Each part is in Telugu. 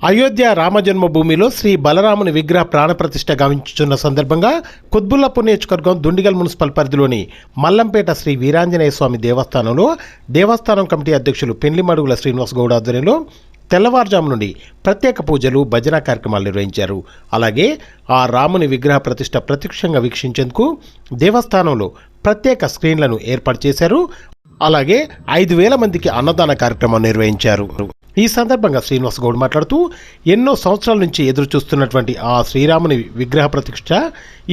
అయోధ్య రామజన్మభూమిలో శ్రీ బలరాముని విగ్రహ ప్రాణప్రతిష్ఠ గావించుచున్న సందర్భంగా కుత్బుల్లాపూర్ నియోజకవర్గం దుండిగల్ మున్సిపల్ పరిధిలోని మల్లంపేట శ్రీ వీరాంజనేయ స్వామి దేవస్థానంలో దేవస్థానం కమిటీ అధ్యక్షులు పెండ్లిమడుగుల శ్రీనివాస్ గౌడ్ ఆధ్వర్యంలో తెల్లవారుజాము నుండి ప్రత్యేక పూజలు భజన కార్యక్రమాలు నిర్వహించారు. అలాగే ఆ రాముని విగ్రహ ప్రతిష్ఠ ప్రత్యక్షంగా వీక్షించేందుకు దేవస్థానంలో ప్రత్యేక స్క్రీన్లను ఏర్పాటు చేశారు. అలాగే 5,000 మందికి అన్నదాన కార్యక్రమం నిర్వహించారు. ఈ సందర్భంగా శ్రీనివాస్ గౌడ్ మాట్లాడుతూ ఎన్నో సంవత్సరాల నుంచి ఎదురు చూస్తున్నటువంటి ఆ శ్రీరాముని విగ్రహ ప్రతిష్ఠ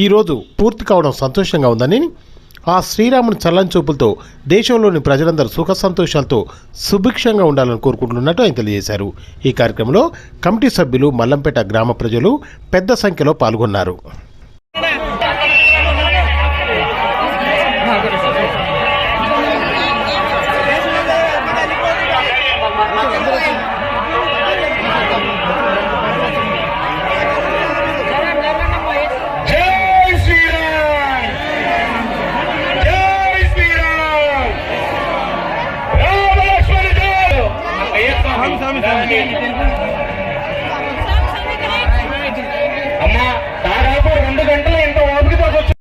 ఈరోజు పూర్తి కావడం సంతోషంగా ఉందని, ఆ శ్రీరాముని చల్లని చూపులతో దేశంలోని ప్రజలందరూ సుఖ సంతోషాలతో సుభిక్షంగా ఉండాలని కోరుకుంటున్నట్టు ఆయన తెలియజేశారు. ఈ కార్యక్రమంలో కమిటీ సభ్యులు, మల్లంపేట గ్రామ ప్రజలు పెద్ద సంఖ్యలో పాల్గొన్నారు. అమ్మా దాదాపు 2 గంటలు ఎంత ఓపికతో వచ్చి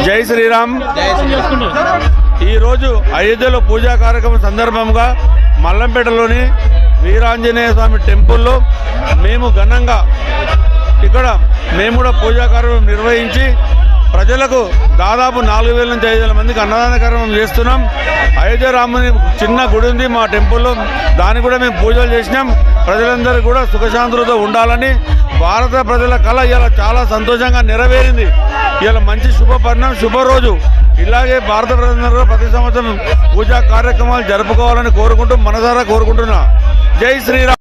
జై శ్రీరామ్. ఈరోజు అయోధ్యలో పూజా కార్యక్రమం సందర్భంగా మల్లంపేటలోని వీరాంజనేయ స్వామి టెంపుల్లో మేము ఘనంగా ఇక్కడ మేము కూడా పూజా కార్యక్రమం నిర్వహించి ప్రజలకు దాదాపు 4,000 నుంచి 5,000 మందికి అన్నదాన కార్యక్రమం చేస్తున్నాం. అయోధ్య రాముని చిన్న గుడి ఉంది మా టెంపుల్లో, దానికి కూడా మేము పూజలు చేసినాం. ప్రజలందరూ కూడా సుఖశాంతులతో ఉండాలని భారత ప్రజల కళ ఇలా చాలా సంతోషంగా నెరవేరింది. ఇలా మంచి శుభపరిణామం, శుభరోజు. ఇలాగే భారత ప్రజలందరూ ప్రతి సంవత్సరం పూజా కార్యక్రమాలు జరుపుకోవాలని కోరుకుంటూ మనసారా కోరుకుంటున్నా. జై శ్రీరామ్.